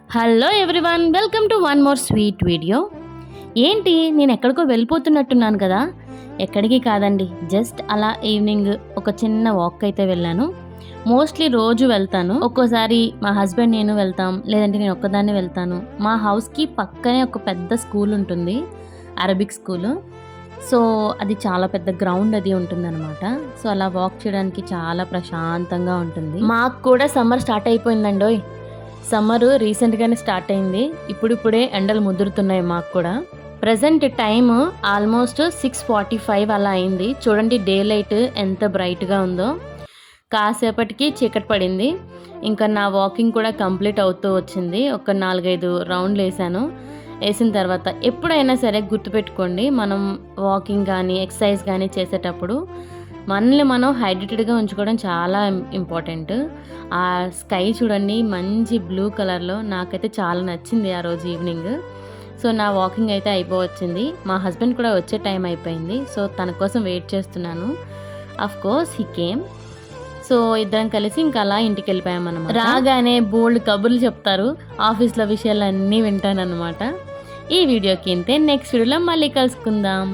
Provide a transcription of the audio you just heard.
Hello everyone, welcome to one more sweet video. ఏంటి నేను ఎక్కడికో వెళ్ళిపోతున్నట్టున్నాను కదా? ఎక్కడికి కాదండి, జస్ట్ అలా ఈవినింగ్ ఒక చిన్న వాక్ అయితే వెళ్ళాను. మోస్ట్లీ రోజు వెళ్తాను, ఒక్కోసారి మా హస్బెండ్ నేను వెళ్తాం, లేదంటే నేను ఒక్కదాన్ని వెళ్తాను. మా హౌస్కి పక్కనే ఒక పెద్ద స్కూల్ ఉంటుంది, అరబిక్ స్కూల్. సో అది చాలా పెద్ద గ్రౌండ్ అది ఉంటుందన్నమాట. సో అలా వాక్ చేయడానికి చాలా ప్రశాంతంగా ఉంటుంది. మాకు కూడా సమ్మర్ స్టార్ట్ అయిపోయిందండోయ్. సమ్మర్ రీసెంట్గానే స్టార్ట్ అయింది. ఇప్పుడిప్పుడే ఎండలు ముదురుతున్నాయి మాకు కూడా. ప్రజెంట్ టైమ్ ఆల్మోస్ట్ 6:45 అలా అయింది. చూడండి డే లైట్ ఎంత బ్రైట్గా ఉందో. కాసేపటికి చీకటి పడింది. ఇంకా నా వాకింగ్ కూడా కంప్లీట్ అవుతూ వచ్చింది. ఒక 4-5 రౌండ్లు వేసిన తర్వాత ఎప్పుడైనా సరే గుర్తుపెట్టుకోండి, మనం వాకింగ్ కానీ ఎక్సర్సైజ్ కానీ చేసేటప్పుడు మనల్ని మనం హైడ్రేటెడ్గా ఉంచుకోవడం చాలా ఇంపార్టెంట్. ఆ స్కై చూడండి, మంచి బ్లూ కలర్లో, నాకైతే చాలా నచ్చింది ఆ రోజు ఈవినింగ్. సో నా వాకింగ్ అయితే అయిపోవచ్చింది. మా హస్బెండ్ కూడా వచ్చే టైం అయిపోయింది. సో తన కోసం వెయిట్ చేస్తున్నాను. Of course he came. So ఇద్దరం కలిసి ఇంకా అలా ఇంటికి వెళ్ళిపోయామన్నమాట. రాగానే బోల్డ్ కబుర్లు చెప్తారు, ఆఫీస్లో విషయాలన్నీ వింటానన్నమాట. ఈ వీడియోకి ఇంతే. నెక్స్ట్ వీడియోలో మళ్ళీ కలుసుకుందాం.